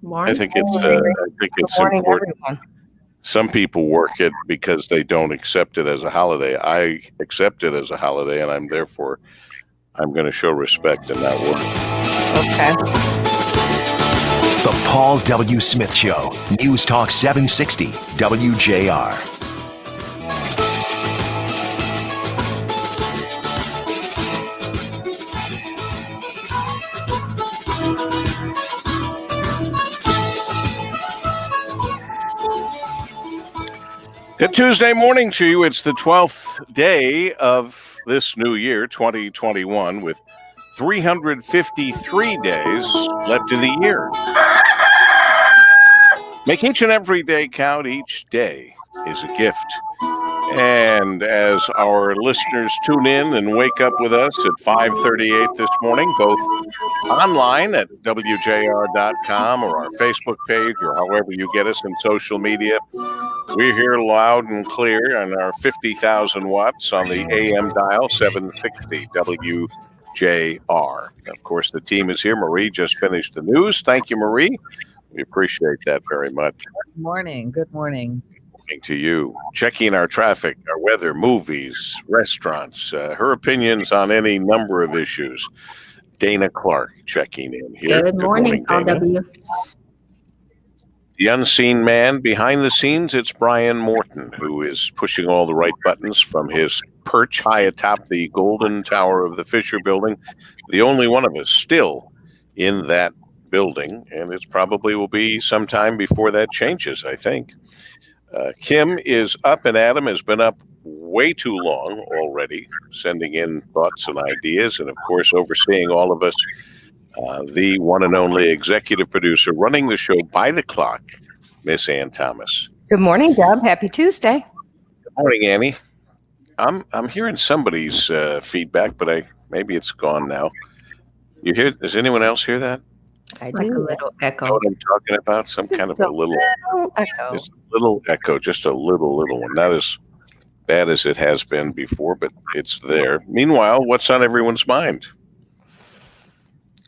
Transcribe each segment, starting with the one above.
Morning. I think it's Good morning, important. everyone. Some people work it because they don't accept it as a holiday. I accept it as a holiday, and I'm going to show respect and not work. Okay. The Paul W. Smith Show, News Talk 760, WJR. Good Tuesday morning to you. It's the 12th day of this new year, 2021, with 353 days left in the year. Make each and every day count. Each day is a gift. And as our listeners tune in and wake up with us at 5:38 this morning, both online at WJR.com or our Facebook page or however you get us in social media, we're here loud and clear on our 50,000 watts on the AM dial, 760 WJR. Of course, the team is here. Marie just finished the news. Thank you, Marie. We appreciate that very much. Good morning. Good morning. To you, checking our traffic, our weather, movies, restaurants, her opinions on any number of issues. Dana Clark checking in here. Good morning, Dana. RW. The unseen man behind the scenes, it's Brian Morton, who is pushing all the right buttons from his perch high atop the golden tower of the Fisher Building. The only one of us still in that building, and it probably will be sometime before that changes, I think. Kim is up, and Adam has been up way too long already, sending in thoughts and ideas, and of course overseeing all of us, the one and only executive producer running the show by the clock, Miss Ann Thomas. Good morning, Deb. Happy Tuesday. Good morning, Annie. I'm hearing somebody's feedback, but maybe it's gone now. You hear? Does anyone else hear that? It's like a little echo. You know what I'm talking about? Some kind of a little echo. Just a little echo, just a little one. Not as bad as it has been before, but it's there. Meanwhile, what's on everyone's mind?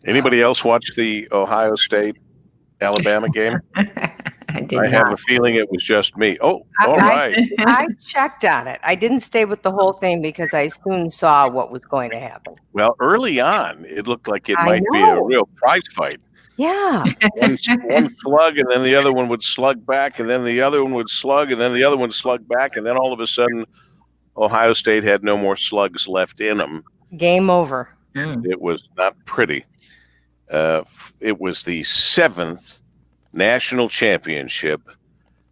Anybody else watch the Ohio State Alabama game? I have a feeling it was just me. Oh, all right. I checked on it. I didn't stay with the whole thing because I soon saw what was going to happen. Well, early on, it looked like it might be a real prize fight. Yeah. One slug, and then the other one would slug back, and then the other one would slug, and then the other one slug back, and then all of a sudden, Ohio State had no more slugs left in them. Game over. It was not pretty. It was the 7th national championship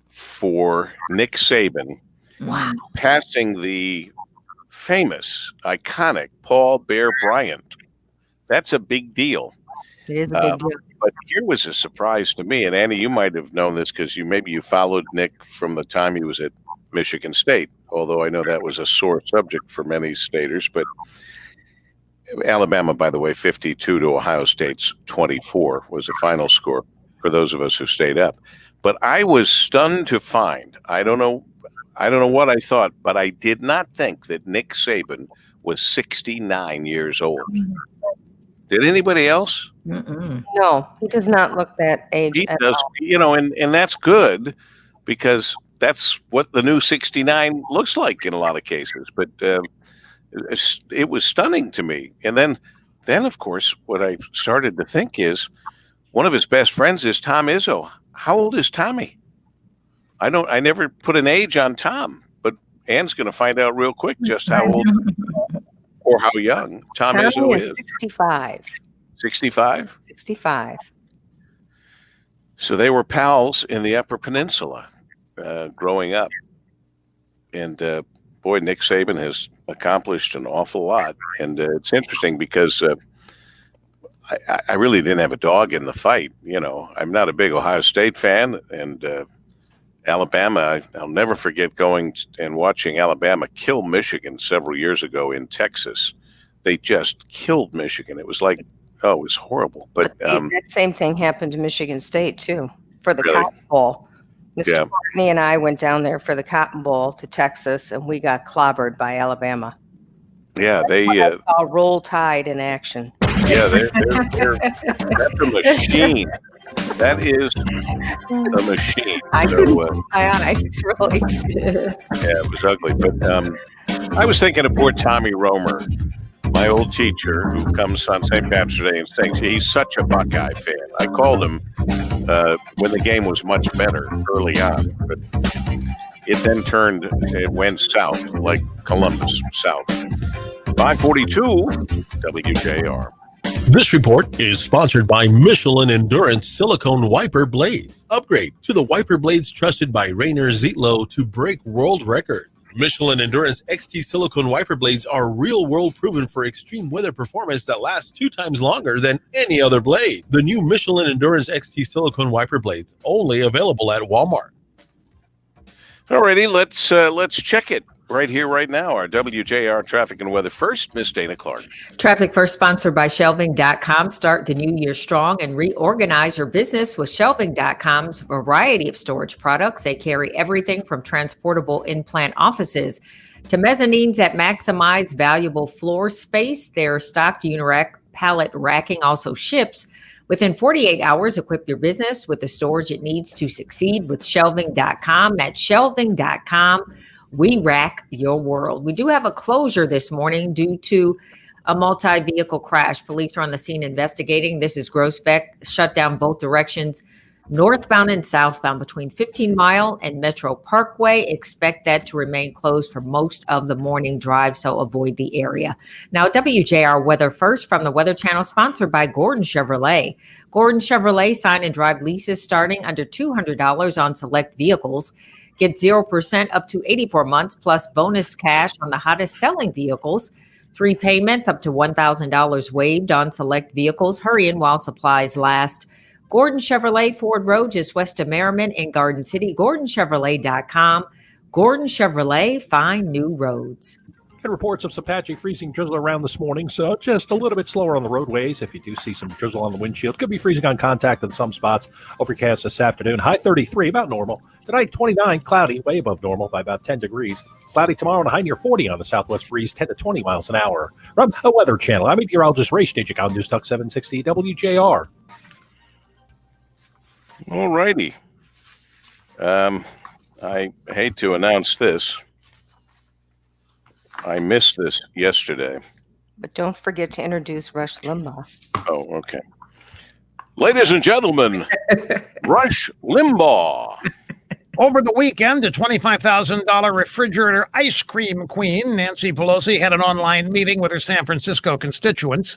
for Nick Saban. Wow. Passing the famous, iconic Paul Bear Bryant. That's a big deal. It is a big deal. But here was a surprise to me, and Annie, you might have known this because maybe you followed Nick from the time he was at Michigan State, although I know that was a sore subject for many staters. But Alabama, by the way, 52 to Ohio State's 24 was the final score for those of us who stayed up. But I was stunned to find, I don't know what I thought, but I did not think that Nick Saban was 69 years old. Did anybody else? No, he does not look that age. He does, and that's good because that's what the new 69 looks like in a lot of cases. But it was stunning to me. And then of course, what I started to think is one of his best friends is Tom Izzo. How old is Tommy? I never put an age on Tom, but Ann's going to find out real quick just how old or how young Tom Izzo is. 65. 65? 65. So they were pals in the Upper Peninsula growing up. And boy, Nick Saban has accomplished an awful lot. And it's interesting because I really didn't have a dog in the fight. I'm not a big Ohio State fan. And Alabama, I'll never forget going and watching Alabama kill Michigan several years ago in Texas. They just killed Michigan. It was like, it was horrible. But that same thing happened to Michigan State, too, for the Really? Cotton Bowl. Mr. Courtney and I went down there for the Cotton Bowl to Texas, and we got clobbered by Alabama. Yeah, they saw Roll Tide in action. Yeah, they're that's a machine. That is a machine. I So, couldn't keep my eyes, really. yeah, it was ugly. But I was thinking of poor Tommy Romer, my old teacher, who comes on St. Patrick's Day and sings. He's such a Buckeye fan. I called him when the game was much better early on, but it went south, like Columbus, south. 542 WJR. This report is sponsored by Michelin Endurance Silicone Wiper Blades. Upgrade to the wiper blades trusted by Rainer Zietlow to break world records. Michelin Endurance XT silicone wiper blades are real-world proven for extreme weather performance that lasts 2 times longer than any other blade. The new Michelin Endurance XT silicone wiper blades, only available at Walmart. Alrighty, let's check it right here, right now. Our WJR traffic and weather first, Miss Dana Clark. Traffic first sponsored by Shelving.com. Start the new year strong and reorganize your business with Shelving.com's variety of storage products. They carry everything from transportable in-plant offices to mezzanines that maximize valuable floor space. Their stocked Unirack pallet racking also ships within 48 hours. Equip your business with the storage it needs to succeed with Shelving.com. At Shelving.com, we rack your world. We do have a closure this morning due to a multi-vehicle crash. Police are on the scene investigating. This is Groesbeck, shut down both directions, northbound and southbound between 15 Mile and Metro Parkway. Expect that to remain closed for most of the morning drive, so avoid the area. Now, WJR Weather First from the Weather Channel, sponsored by Gordon Chevrolet. Gordon Chevrolet sign and drive leases starting under $200 on select vehicles. Get 0% up to 84 months plus bonus cash on the hottest selling vehicles. 3 payments up to $1,000 waived on select vehicles. Hurry in while supplies last. Gordon Chevrolet, Ford Road, just west of Merriman in Garden City. GordonChevrolet.com. Gordon Chevrolet, find new roads. And reports of some patchy freezing drizzle around this morning, so just a little bit slower on the roadways. If you do see some drizzle on the windshield, could be freezing on contact in some spots. Overcast this afternoon, high 33, about normal. Tonight, 29, cloudy, way above normal by about 10 degrees. Cloudy tomorrow and a high near 40 on the southwest breeze, 10 to 20 miles an hour. From a Weather Channel, I'm meteorologist Ray Stagik on News Talk 760 WJR. All righty. I hate to announce this. I missed this yesterday. But don't forget to introduce Rush Limbaugh. Oh, okay. Ladies and gentlemen, Rush Limbaugh. Over the weekend, a $25,000 refrigerator ice cream queen, Nancy Pelosi, had an online meeting with her San Francisco constituents.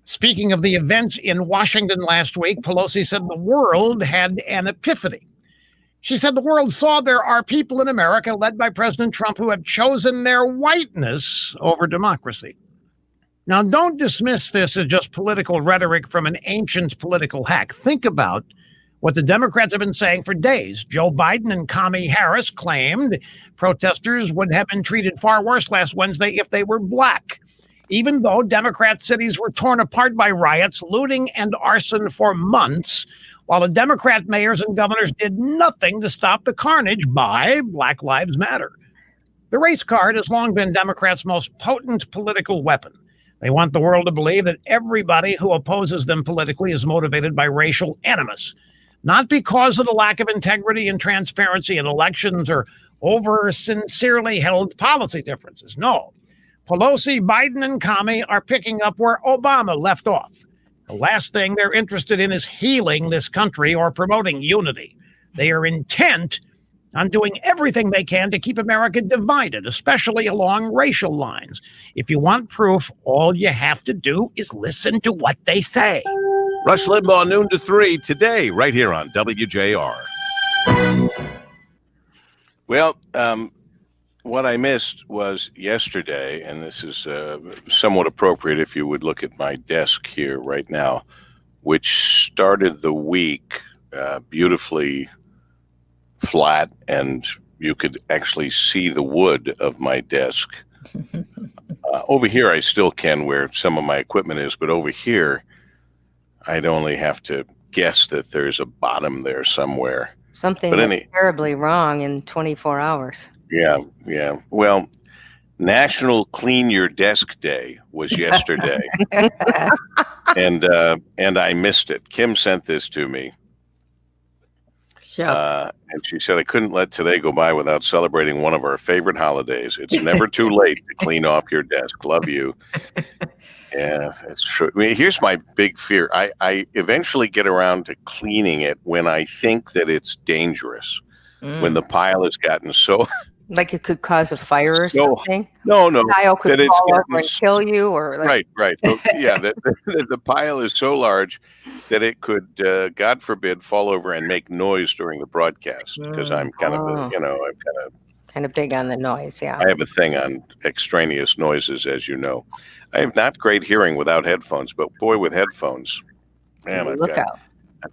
Speaking of the events in Washington last week, Pelosi said the world had an epiphany. She said the world saw there are people in America led by President Trump who have chosen their whiteness over democracy. Now, don't dismiss this as just political rhetoric from an ancient political hack. Think about what the Democrats have been saying for days. Joe Biden and Kamala Harris claimed protesters would have been treated far worse last Wednesday if they were black. Even though Democrat cities were torn apart by riots, looting, and arson for months, while the Democrat mayors and governors did nothing to stop the carnage by Black Lives Matter. The race card has long been Democrats' most potent political weapon. They want the world to believe that everybody who opposes them politically is motivated by racial animus, not because of the lack of integrity and transparency in elections or over sincerely held policy differences. No. Pelosi, Biden, and Kamala are picking up where Obama left off. The last thing they're interested in is healing this country or promoting unity. They are intent on doing everything they can to keep America divided, especially along racial lines. If you want proof, all you have to do is listen to what they say. Rush Limbaugh, noon to 3 today, right here on WJR. Well, what I missed was yesterday, and this is somewhat appropriate if you would look at my desk here right now, which started the week beautifully flat, and you could actually see the wood of my desk. Over here, I still can where some of my equipment is, but over here, I'd only have to guess that there's a bottom there somewhere. Something terribly wrong in 24 hours. Yeah. Well, National Clean Your Desk Day was yesterday, and I missed it. Kim sent this to me, Shucks. And she said, I couldn't let today go by without celebrating one of our favorite holidays. It's never too late to clean off your desk. Love you. Yeah, it's true. I mean, here's my big fear. I eventually get around to cleaning it when I think that it's dangerous, when the pile has gotten so... Like it could cause a fire or something? No. Pile could that it's fall over gotten and kill you? Or like, Right. Well, yeah, the pile is so large that it could, God forbid, fall over and make noise during the broadcast. Because I'm kind of, kind of big on the noise, yeah. I have a thing on extraneous noises, as you know. I have not great hearing without headphones, but boy, with headphones, man, I've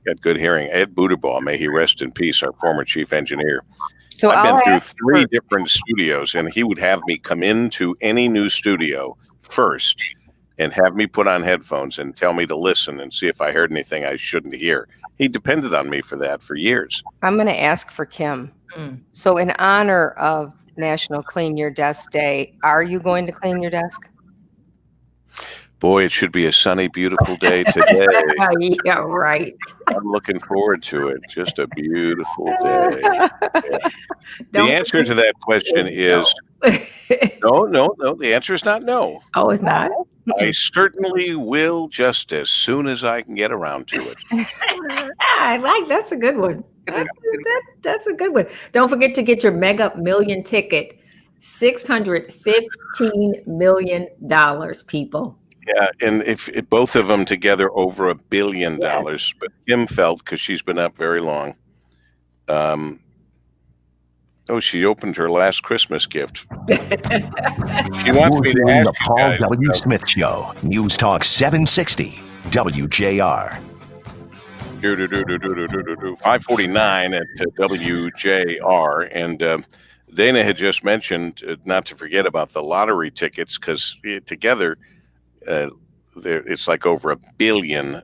got good hearing. Ed Buderbaugh, may he rest in peace, our former chief engineer. So I've been through 3 different studios, and he would have me come into any new studio first and have me put on headphones and tell me to listen and see if I heard anything I shouldn't hear. He depended on me for that for years. I'm going to ask for Kim. So in honor of National Clean Your Desk Day, are you going to clean your desk? Boy, it should be a sunny, beautiful day today. Yeah, right. I'm looking forward to it. Just a beautiful day. Yeah. The answer to that question is no. The answer is not no. Oh, it's not? I certainly will, just as soon as I can get around to it. That's a good one. That's a good one. Don't forget to get your Mega Million ticket. $615 million, people. Yeah, and if both of them together over $1 billion, but Kim felt, because she's been up very long. She opened her last Christmas gift. She wants me to ask the Paul W. Smith Show, News Talk 760, WJR. 549 at WJR, and Dana had just mentioned not to forget about the lottery tickets, because together. It's like over $1 billion,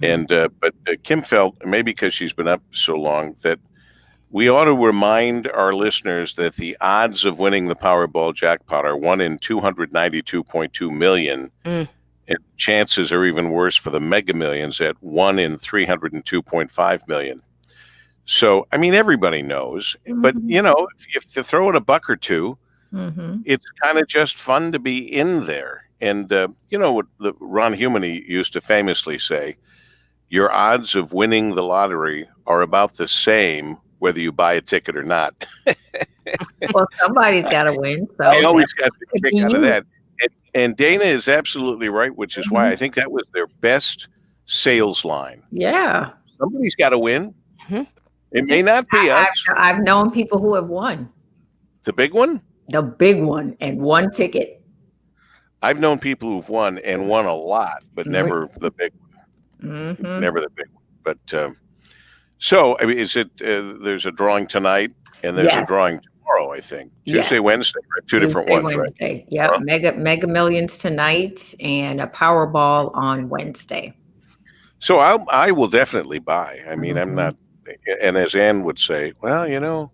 and but Kim felt, maybe because she's been up so long, that we ought to remind our listeners that the odds of winning the Powerball jackpot are 1 in 292.2 million, and chances are even worse for the Mega Millions at 1 in 302.5 million. So, I mean, everybody knows, but if you have to throw in a buck or two, it's kind of just fun to be in there. And what Ron Humany used to famously say, your odds of winning the lottery are about the same whether you buy a ticket or not. Well, somebody's got to win. So I always got the kick out of that. And Dana is absolutely right, which is why I think that was their best sales line. Yeah. Somebody's got to win. It may not be us. I've known people who have won. The big one? The big one, and one ticket. I've known people who've won and won a lot, but never the big one. Never the big one. But so, I mean, is it? There's a drawing tonight, and there's a drawing tomorrow. I think Tuesday, Wednesday, right? Two different ones, Wednesday. right? Yeah, Mega Millions tonight, and a Powerball on Wednesday. So I will definitely buy. I mean, I'm not, and as Ann would say, well,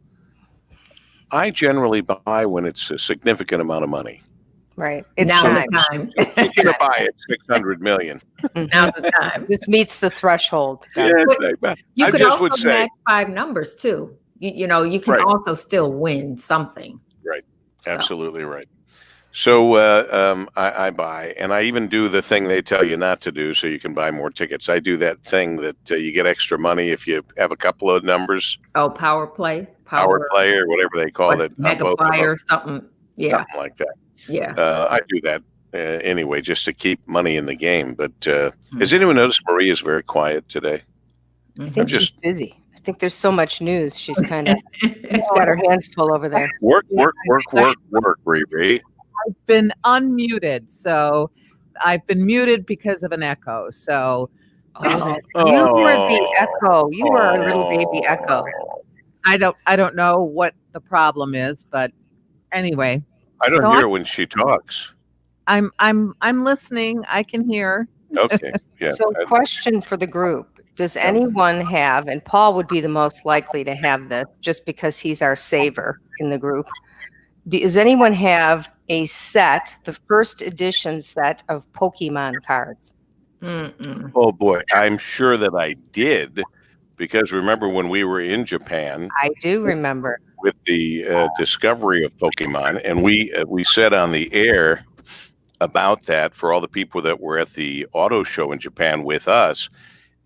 I generally buy when it's a significant amount of money. Right. It's now time. the time. You're going to buy it $600 million. Now's the time. This meets the threshold. Yeah, you I could just also would say, match 5 numbers too. You can also still win something. Right. Absolutely right. So I buy, and I even do the thing they tell you not to do so you can buy more tickets. I do that thing that you get extra money if you have a couple of numbers. Oh, power play, or whatever they call it. Mega play or something. Yeah. Something like that. Yeah. I do that anyway, just to keep money in the game. But has anyone noticed Marie is very quiet today? I think she's busy. I think there's so much news. She's kind of got her hands full over there. Work, Riri. I've been unmuted, so I've been muted because of an echo. So you were the echo. You were a little baby echo. I don't know what the problem is, but anyway. I don't hear when she talks. I'm listening. I can hear. Okay. Yeah. So question for the group. Does anyone have, and Paul would be the most likely to have this just because he's our saver in the group. Does anyone have a set, the first edition set of Pokemon cards? Oh boy, I'm sure that I did, because remember when we were in Japan I do remember. with the discovery of Pokemon, and we said on the air about that for all the people that were at the auto show in Japan with us,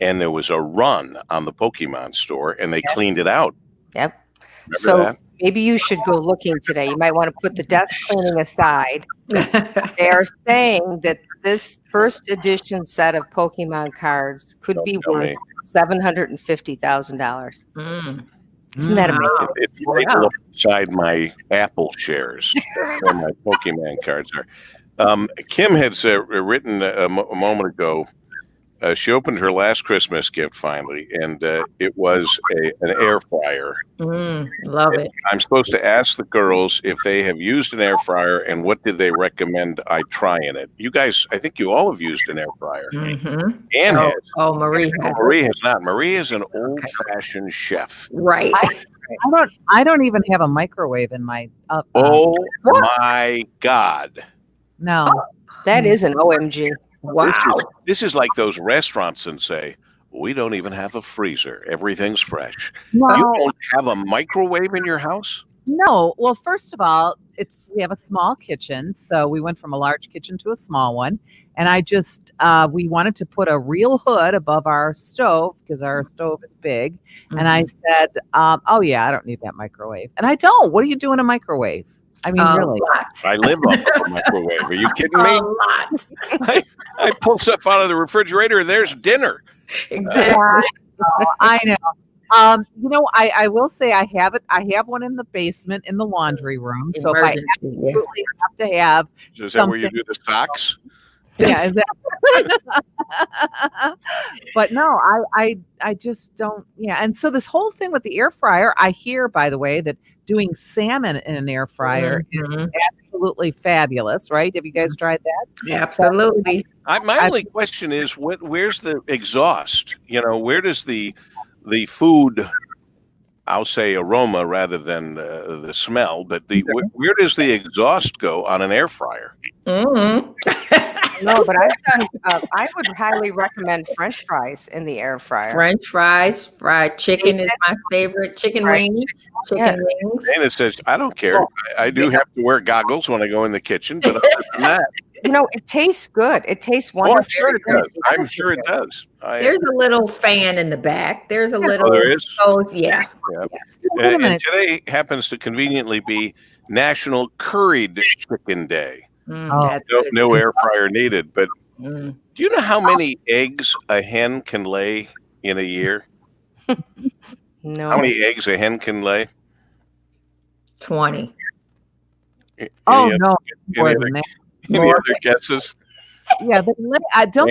and there was a run on the Pokemon store, and they cleaned it out. Yep. Remember So that? maybe you should go looking today. You might want to put the desk cleaning aside. They are saying that this first edition set of Pokemon cards could be tell worth me. $750,000. Mm. Isn't that amazing? It might Wow. look inside my Apple shares where my Pokemon cards are. Kim had written a moment ago. She opened her last Christmas gift finally, and it was an air fryer. Love it. I'm supposed to ask the girls if they have used an air fryer and what did they recommend I try in it. You guys, I think you all have used an air fryer. Mm-hmm. Anne has. Marie has. Marie has not. Marie is an old-fashioned chef. Right. I don't even have a microwave in my. Oh my God! No. That is an OMG. Wow. This is like those restaurants and say, we don't even have a freezer. Everything's fresh. No. You don't have a microwave in your house? No. Well, first of all, we have a small kitchen, so we went from a large kitchen to a small one, and I just we wanted to put a real hood above our stove because our stove is big, and I said, "Oh yeah, I don't need that microwave," and I don't. What do you do in a microwave? I mean, really? I live off of a microwave. Are you kidding me? A lot. I pull stuff out of the refrigerator. There's dinner. Exactly. I know. I will say I have it. I have one in the basement in the laundry room. So if I absolutely have to have Is that where you do the socks? Yeah, exactly. But no, I just don't. Yeah, and so this whole thing with the air fryer, I hear, by the way, that doing salmon in an air fryer is absolutely fabulous. Right? Have you guys tried that? Yeah, absolutely. My only question is, where's the exhaust? Where does the food, I'll say aroma rather than the smell, but where does the exhaust go on an air fryer? No, but I've done. I would highly recommend French fries in the air fryer. French fries, fried chicken is my favorite. Chicken wings. Chicken wings. Dana says, I don't care. I do have to wear goggles when I go in the kitchen, but other than that. It tastes good. It tastes Oh, wonderful. I'm sure it does. I'm sure it does. There's a little fan in the back. There's a little. there is? Yeah. And today happens to conveniently be National Curried Chicken Day. No air fryer needed. But do you know how many eggs a hen can lay in a year? No. How many eggs a hen can lay? 20. Any no, more other, than that. any More. other guesses? Yeah, I don't.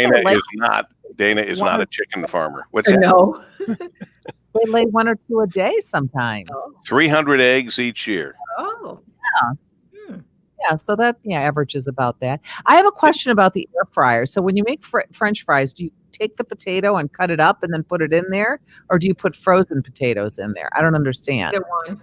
Dana is not a chicken farmer. What's that? No. They lay 1 or 2 a day sometimes. 300 eggs each year. Oh. Yeah, so that averages about that. I have a question about the air fryer. So when you make French fries, do you take the potato and cut it up and then put it in there, or do you put frozen potatoes in there? I don't understand. Either one.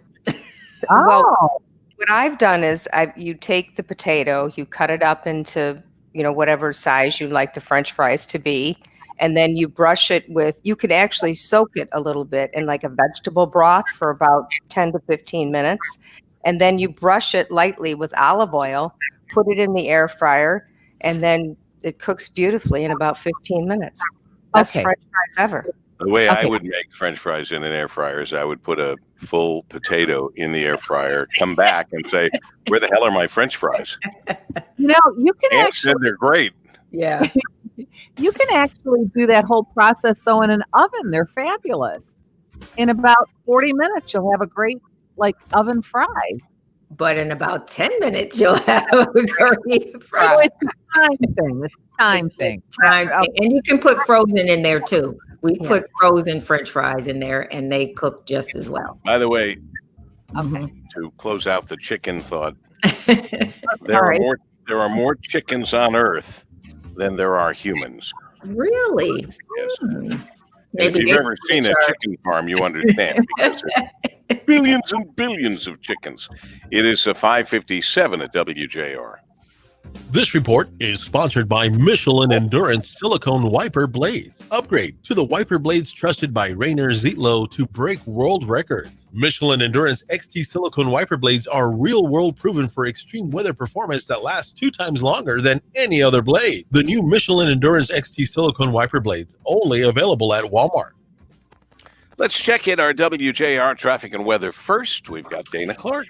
Well, what I've done is you take the potato, you cut it up into whatever size you like the French fries to be, and then you brush it with. You could actually soak it a little bit in like a vegetable broth for about 10 to 15 minutes. And then you brush it lightly with olive oil, put it in the air fryer, and then it cooks beautifully in about 15 minutes. Best French fries ever. The way I would make French fries in an air fryer is I would put a full potato in the air fryer, come back and say, where the hell are my French fries? You can Aunt actually said they're great. Yeah. You can actually do that whole process though in an oven. They're fabulous. In about 40 minutes, you'll have a great oven fry. But in about 10 minutes, you'll have a curry fry. It's a time thing. It's a time thing. And you can put frozen in there too. We put frozen French fries in there and they cook just as well. By the way, Okay. to close out the chicken thought, there are more chickens on Earth than there are humans. Really? Yes. If you've ever seen a chicken farm, you understand. Because there's billions and billions of chickens. It is a 5:57 at WJR. This report is sponsored by Michelin Endurance Silicone Wiper Blades. Upgrade to the wiper blades trusted by Rainer Zietlow to break world records. Michelin Endurance XT Silicone Wiper Blades are real-world proven for extreme weather performance that lasts 2 times longer than any other blade. The new Michelin Endurance XT Silicone Wiper Blades, only available at Walmart. Let's check in our WJR traffic and weather first. We've got Dana Clark.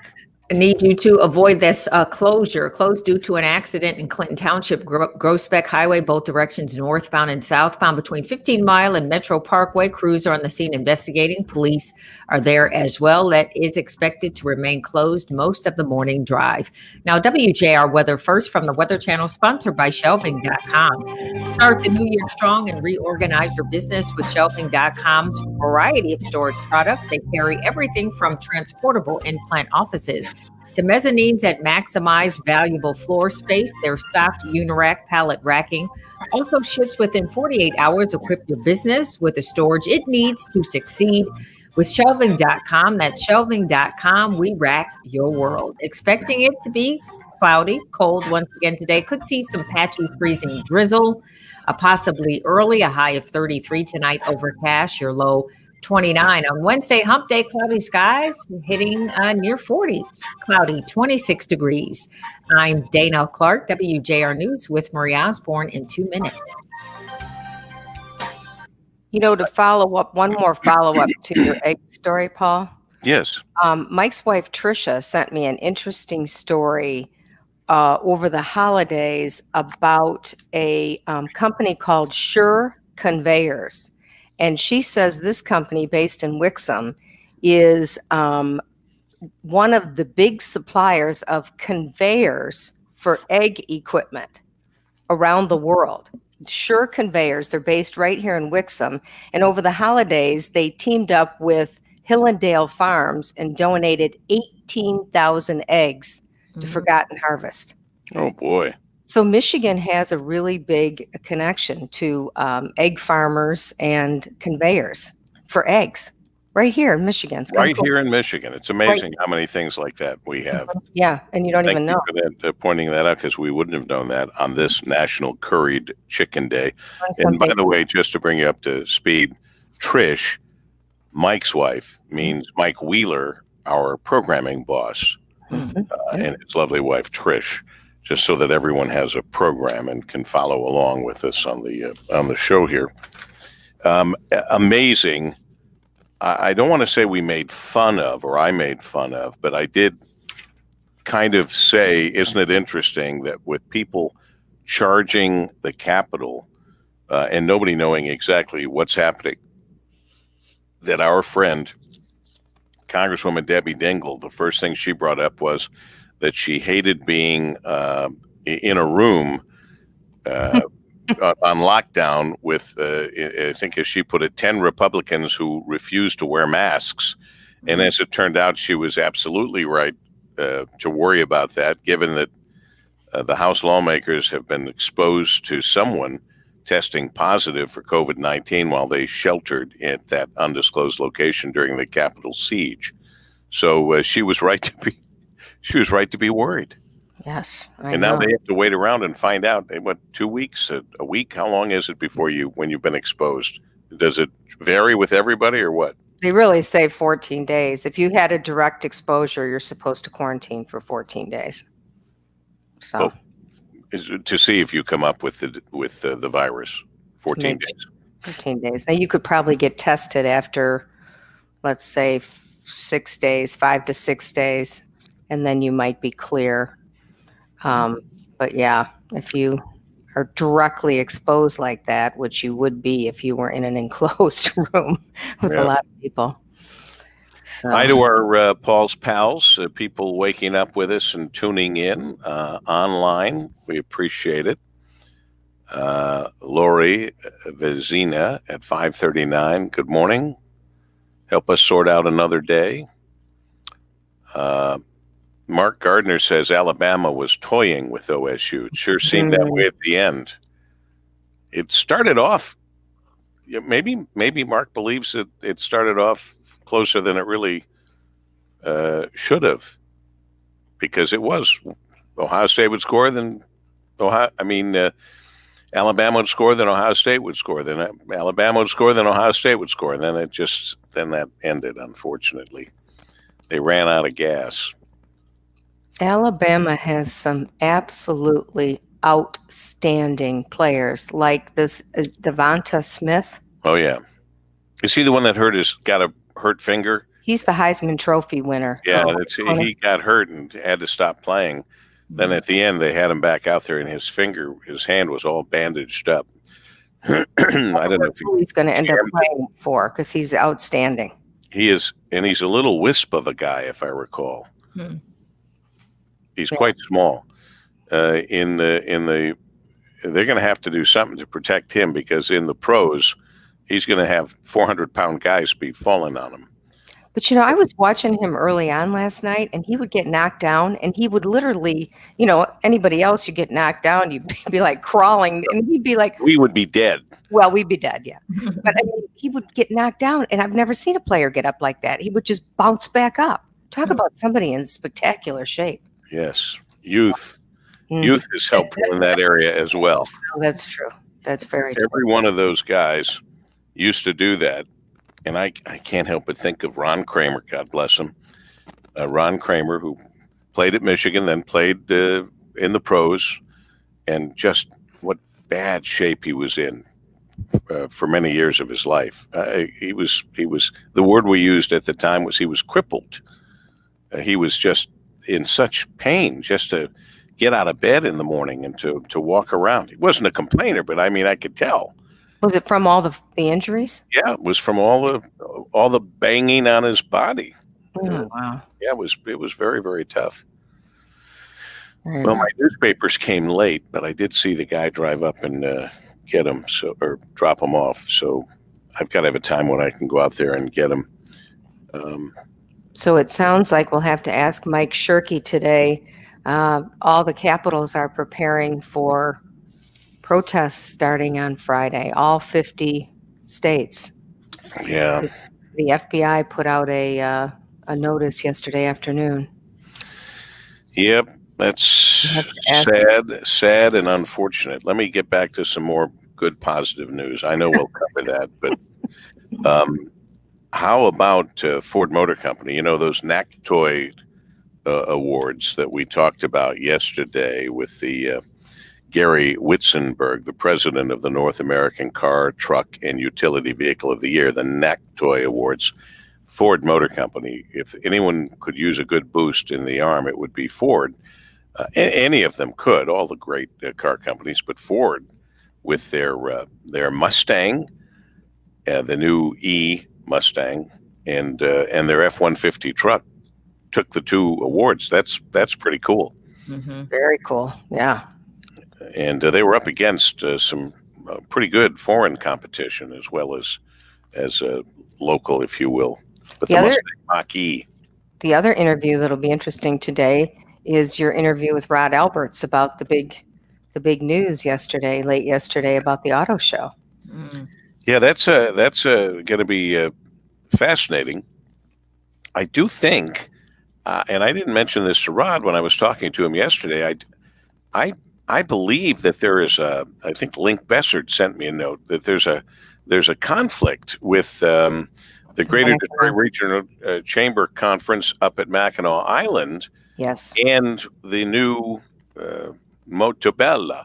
I need you to avoid this closed due to an accident in Clinton Township, Groesbeck Highway, both directions northbound and southbound between 15 Mile and Metro Parkway. Crews are on the scene investigating. Police are there as well. That is expected to remain closed most of the morning drive. Now, WJR weather first from the Weather Channel, sponsored by Shelving.com. Start the new year strong and reorganize your business with Shelving.com's variety of storage products. They carry everything from transportable in-plant offices to mezzanines that maximize valuable floor space. Their stocked Unirack pallet racking also ships within 48 hours. Equip your business with the storage it needs to succeed. With Shelving.com, that's Shelving.com, we rack your world. Expecting it to be cloudy, cold once again today. Could see some patchy freezing drizzle, possibly early, a high of 33 tonight, overcast, your low 29. On Wednesday, hump day, cloudy skies hitting near 40, cloudy 26 degrees. I'm Dana Clark, WJR News with Marie Osborne in 2 minutes. To follow up, one more follow-up to your egg story, Paul. Yes. Mike's wife, Tricia, sent me an interesting story over the holidays about a company called Sure Conveyors. And she says this company based in Wixom is one of the big suppliers of conveyors for egg equipment around the world. Sure Conveyors, they're based right here in Wixom. And over the holidays, they teamed up with Hillendale Farms and donated 18,000 eggs to Forgotten Harvest. Oh, boy. So Michigan has a really big connection to egg farmers and conveyors for eggs right here in Michigan. It's Right cool. here in Michigan. It's amazing how many things like that we have. Yeah, and you don't even know. Thank you for that, pointing that out, because we wouldn't have known that on this National Curried Chicken Day. And by the way, just to bring you up to speed, Trish, Mike's wife, means Mike Wheeler, our programming boss, and his lovely wife, Trish. Just so that everyone has a program and can follow along with us on the show here. Amazing. I don't want to say we made fun of, or I made fun of, but I did kind of say, isn't it interesting that with people charging the Capitol and nobody knowing exactly what's happening, that our friend, Congresswoman Debbie Dingell, the first thing she brought up was that she hated being in a room on lockdown with, I think as she put it, 10 Republicans who refused to wear masks. And as it turned out, she was absolutely right to worry about that, given that the House lawmakers have been exposed to someone testing positive for COVID-19 while they sheltered at that undisclosed location during the Capitol siege. So she was right to be worried. Yes. And now they have to wait around and find out. What, 2 weeks, a week? How long is it before when you've been exposed? Does it vary with everybody or what? They really say 14 days. If you had a direct exposure, you're supposed to quarantine for 14 days. So to see if you come up with the virus, 14 days. 15 days. Now you could probably get tested after, let's say, 6 days, 5 to 6 days, and then you might be clear. But yeah, if you are directly exposed like that, which you would be if you were in an enclosed room with a lot of people. So. Hi to our Paul's Pals, people waking up with us and tuning in online. We appreciate it. Lori Vezina at 5:39. Good morning. Help us sort out another day. Mark Gardner says Alabama was toying with OSU. It sure seemed that way at the end. It started off, maybe Mark believes that it started off closer than it really should have, because it was Ohio State would score, then Alabama would score, then Ohio State would score, then Alabama would score, then Ohio State would score, and then that ended. Unfortunately, they ran out of gas. Alabama has some absolutely outstanding players, like this Devonta Smith. Oh yeah, is he the one that got a hurt finger? He's the Heisman Trophy winner. Yeah, he got hurt and had to stop playing. Then at the end, they had him back out there, and his hand was all bandaged up. I don't know if he's going to end up playing for, because he's outstanding. He is, and he's a little wisp of a guy, if I recall. He's quite small. They're going to have to do something to protect him, because in the pros, he's going to have 400-pound guys be falling on him. But, I was watching him early on last night, and he would get knocked down, and he would literally, anybody else, you get knocked down, you'd be like crawling, and he'd be like... We would be dead. Well, we'd be dead, yeah. But he would get knocked down, and I've never seen a player get up like that. He would just bounce back up. Talk about somebody in spectacular shape. Yes. Youth. Youth is helpful in that area as well. Oh, that's true. That's very true. Every one of those guys used to do that. And I can't help but think of Ron Kramer, God bless him. Ron Kramer, who played at Michigan, then played in the pros, and just what bad shape he was in for many years of his life. He was the word we used at the time was he was crippled. He was just in such pain just to get out of bed in the morning and to walk around. He wasn't a complainer, but I could tell. Was it from all the injuries? Yeah, it was from all the banging on his body. Oh, wow. Yeah, it was very, very tough. Well, my newspapers came late, but I did see the guy drive up and get him, or drop him off. So I've got to have a time when I can go out there and get him. So it sounds like we'll have to ask Mike Shirkey today. All the capitals are preparing for protests starting on Friday, all 50 states. Yeah. The FBI put out a notice yesterday afternoon. Yep, that's sad and unfortunate. Let me get back to some more good positive news. I know we'll cover that, but how about Ford Motor Company? Those NACTOY awards that we talked about yesterday with the Gary Whitsenberg, the president of the North American Car, Truck, and Utility Vehicle of the Year, the NACTOY Awards. Ford Motor Company, if anyone could use a good boost in the arm, it would be Ford. Any of them could, all the great car companies, but Ford with their Mustang, the new E Mustang, and their F-150 truck took the 2 awards. That's pretty cool. Mm-hmm. Very cool. Yeah. And they were up against some pretty good foreign competition as well as local, if you will. But the Mustang Mach-E. The other interview that'll be interesting today is your interview with Rod Alberts about the big news late yesterday about the auto show. Yeah, that's going to be fascinating. I do think, and I didn't mention this to Rod when I was talking to him yesterday. I believe that there is I think Link Bessert sent me a note that there's a conflict with the Greater Detroit Regional Chamber Conference up at Mackinac Island. Yes. And the new Motobella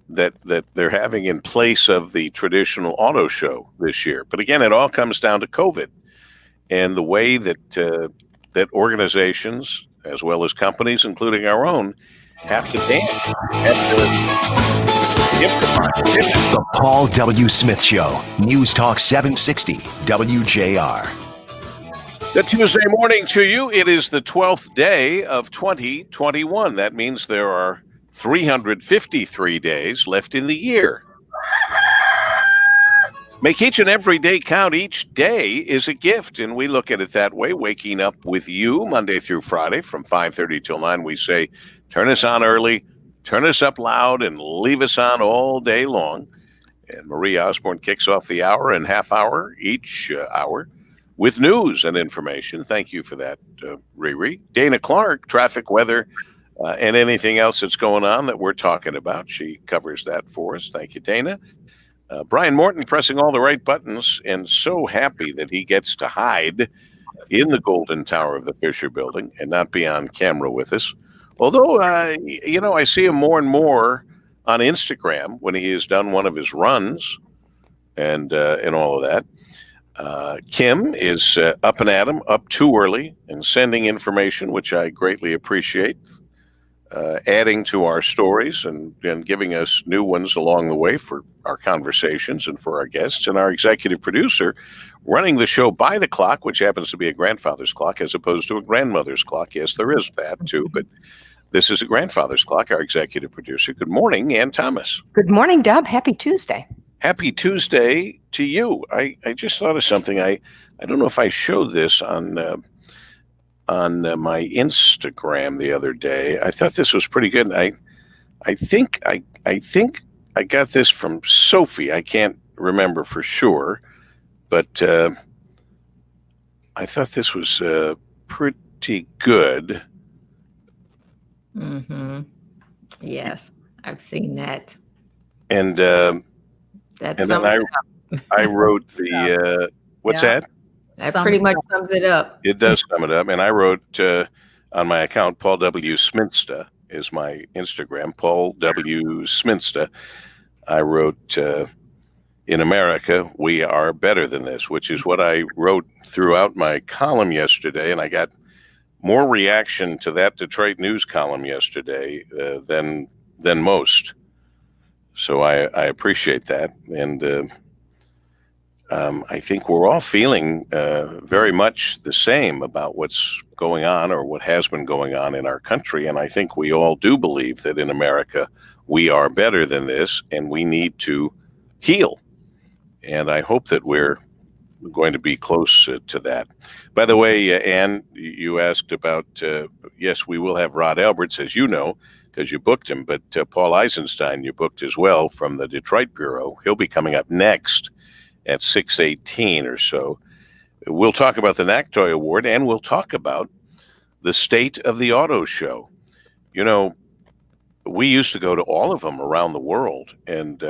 that they're having in place of the traditional auto show this year. But again, it all comes down to COVID and the way that organizations, as well as companies, including our own, have to dance. The Paul W. Smith Show, News Talk 760, WJR. Good Tuesday morning to you. It is the 12th day of 2021. That means there are 353 days left in the year. Make each and every day count. Each day is a gift, and we look at it that way. Waking up with you Monday through Friday from 5:30 till 9, we say, turn us on early, turn us up loud, and leave us on all day long. And Marie Osborne kicks off the hour and half hour, each hour, with news and information. Thank you for that, Riri. Dana Clark, traffic, weather, and anything else that's going on that we're talking about. She covers that for us. Thank you, Dana. Brian Morton pressing all the right buttons, and so happy that he gets to hide in the Golden Tower of the Fisher Building and not be on camera with us. Although, I see him more and more on Instagram when he has done one of his runs and all of that. Kim is up and at 'em, up too early and sending information, which I greatly appreciate, adding to our stories and giving us new ones along the way for our conversations and for our guests. And our executive producer running the show by the clock, which happens to be a grandfather's clock as opposed to a grandmother's clock. Yes, there is that too, but this is a grandfather's clock, our executive producer. Good morning, Ann Thomas. Good morning, Deb. Happy Tuesday. Happy Tuesday to you. I just thought of something. I don't know if I showed this on my Instagram the other day. I thought this was pretty good. I think I got this from Sophie. I can't remember for sure, but I thought this was pretty good. Mm-hmm. Yes, I've seen that. And That's and then I wrote the what's that? That pretty much sums it up. It does sum it up. And I wrote on my account, Paul W. Sminsta is my Instagram, Paul W. Sminsta. I wrote, in America, we are better than this, which is what I wrote throughout my column yesterday. And I got more reaction to that Detroit News column yesterday than most. So I appreciate that. And I think we're all feeling very much the same about what's going on or what has been going on in our country. And I think we all do believe that in America, we are better than this and we need to heal. And I hope that we're going to be close to that. By the way, Ann, you asked about, yes, we will have Rod Alberts, as you know, because you booked him, but Paul Eisenstein you booked as well from the Detroit Bureau. He'll be coming up next at 6:18 or so. We'll talk about the NACTOY Award, and we'll talk about the state of the auto show. You know, we used to go to all of them around the world, and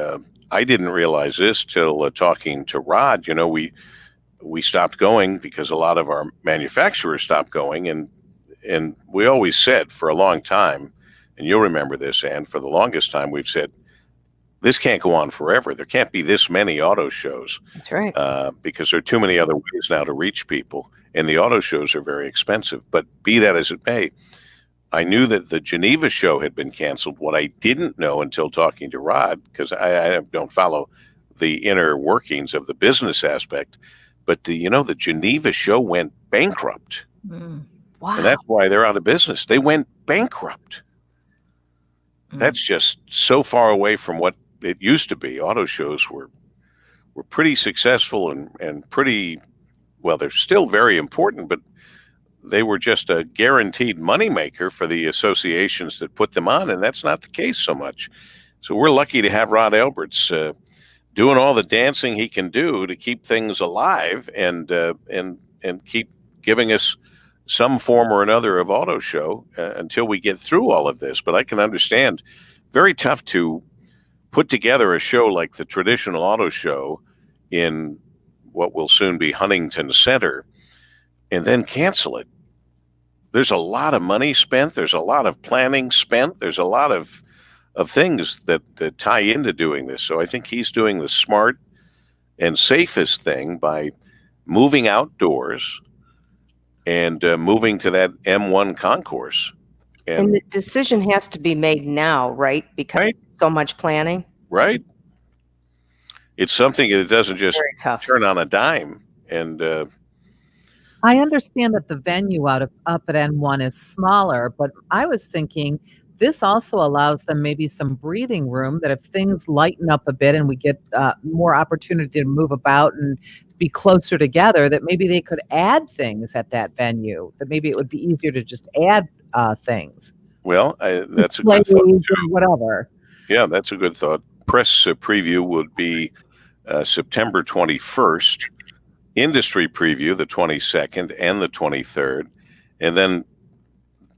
I didn't realize this till talking to Rod. You know, we stopped going because a lot of our manufacturers stopped going, and we always said for a long time, and you'll remember this, Ann, for the longest time we've said, this can't go on forever. There can't be this many auto shows. That's right. Because there are too many other ways now to reach people, and the auto shows are very expensive. But be that as it may, I knew that the Geneva show had been canceled. What I didn't know until talking to Rod, because I don't follow the inner workings of the business aspect, but the Geneva show went bankrupt. Wow. And that's why they're out of business. They went bankrupt. That's just so far away from what it used to be. Auto shows were pretty successful and pretty, well, they're still very important, but they were just a guaranteed moneymaker for the associations that put them on, and that's not the case so much. So we're lucky to have Rod Alberts doing all the dancing he can do to keep things alive and keep giving us some form or another of auto show until we get through all of this. But I can understand, very tough to put together a show like the traditional auto show in what will soon be Huntington Center and then cancel it. There's a lot of money spent. There's a lot of planning spent. There's a lot of things that tie into doing this. So I think he's doing the smart and safest thing by moving outdoors and moving to that M1 concourse. And the decision has to be made now, right? Because so much planning. Right. It's something that doesn't just turn on a dime. And I understand that the venue up at N1 is smaller, but I was thinking this also allows them maybe some breathing room, that if things lighten up a bit and we get more opportunity to move about and be closer together, that maybe they could add things at that venue, that maybe it would be easier to just add things. Well, that's a good thought too. Whatever. Yeah, that's a good thought. Press preview would be September 21st, industry preview the 22nd and the 23rd, and then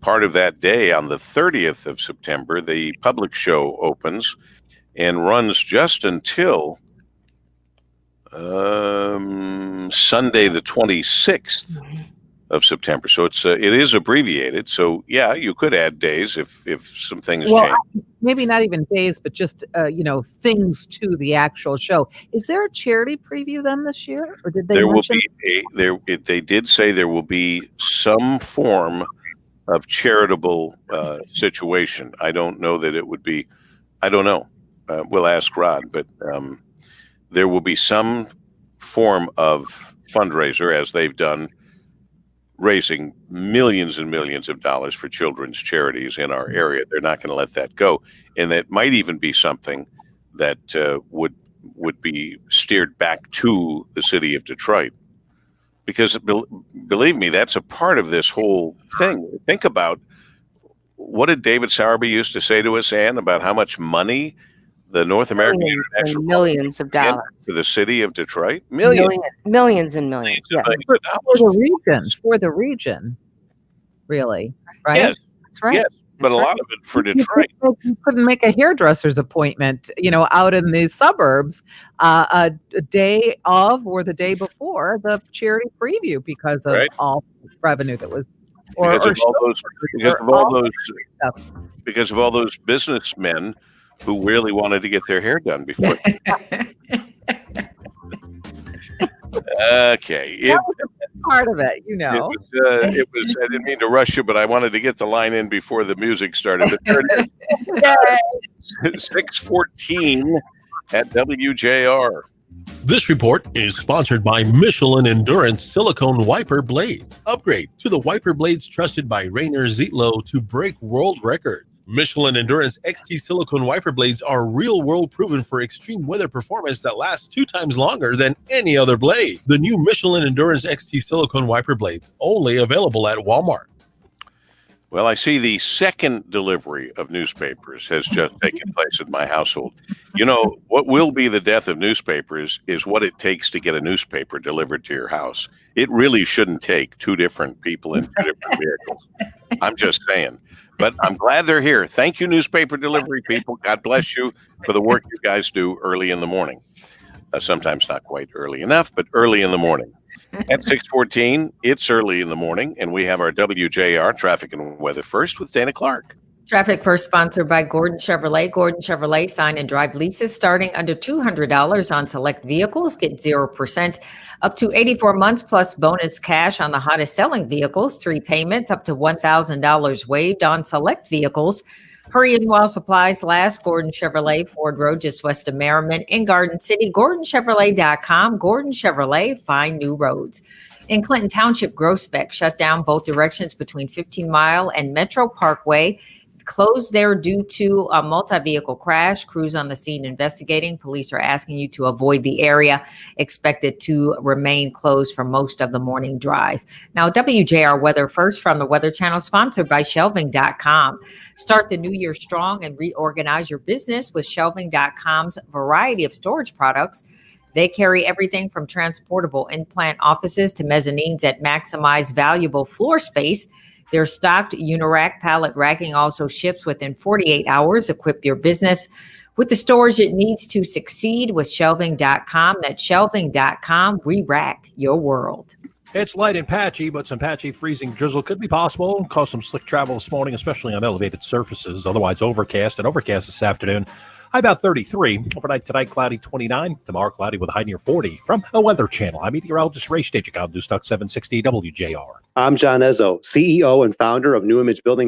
part of that day, on the 30th of September, the public show opens and runs just until Sunday, the 26th of September. So it is abbreviated. So yeah, you could add days if some things change. Maybe not even days, but just things to the actual show. Is there a charity preview then this year, or did they? There will be they did say there will be some form of charitable situation. I don't know that it would be. I don't know. We'll ask Rod, but there will be some form of fundraiser, as they've done, raising millions and millions of dollars for children's charities in our area. They're not going to let that go. And that might even be something that would be steered back to the city of Detroit. Because believe me, that's a part of this whole thing. Think about, what did David Sowerby used to say to us, Ann, about how much money the North American International millions of dollars to the city of Detroit? Millions and millions. Yeah. For the region, really, right? Yes, that's right. Yes, but a lot of it for Detroit. You couldn't make a hairdresser's appointment, out in the suburbs, a day of or the day before the charity preview because of all revenue that was, because of all those businessmen who really wanted to get their hair done before. Okay. That was part of it, It was. I didn't mean to rush you, but I wanted to get the line in before the music started. 6:14 at WJR. This report is sponsored by Michelin Endurance Silicone Wiper Blades. Upgrade to the wiper blades trusted by Rainer Zietlow to break world records. Michelin Endurance XT silicone wiper blades are real-world proven for extreme weather performance that lasts 2 times longer than any other blade. The new Michelin Endurance XT silicone wiper blades, only available at Walmart. Well, I see the second delivery of newspapers has just taken place in my household. What will be the death of newspapers is what it takes to get a newspaper delivered to your house. It really shouldn't take 2 different people in 2 different vehicles. I'm just saying. But I'm glad they're here. Thank you, newspaper delivery people. God bless you for the work you guys do early in the morning. Sometimes not quite early enough, but early in the morning. At 6:14, it's early in the morning, and we have our WJR Traffic and Weather First with Dana Clark. Traffic First sponsored by Gordon Chevrolet. Gordon Chevrolet sign and drive leases starting under $200 on select vehicles. Get 0% up to 84 months plus bonus cash on the hottest selling vehicles. 3 payments up to $1,000 waived on select vehicles. Hurry in while supplies last. Gordon Chevrolet, Ford Road, just west of Merriman in Garden City. GordonChevrolet.com. Gordon Chevrolet, find new roads. In Clinton Township, Groesbeck shut down both directions between 15 Mile and Metro Parkway. Closed there due to a multi-vehicle crash. Crews on the scene investigating. Police are asking you to avoid the area. Expected to remain closed for most of the morning drive. Now, WJR Weather First from the Weather Channel, sponsored by Shelving.com. Start the new year strong and reorganize your business with Shelving.com's variety of storage products. They carry everything from transportable in-plant offices to mezzanines that maximize valuable floor space. Their stocked Unirack pallet racking also ships within 48 hours. Equip your business with the storage it needs to succeed with Shelving.com. That's Shelving.com. We rack your world. It's light and patchy, but some patchy freezing drizzle could be possible. Cause some slick travel this morning, especially on elevated surfaces. Otherwise overcast this afternoon. High about 33. Overnight tonight, cloudy 29. Tomorrow, cloudy with a high near 40. From the Weather Channel, I'm meteorologist Ray Stagik on Newstalk 760 WJR. I'm John Ezzo, CEO and founder of New Image Building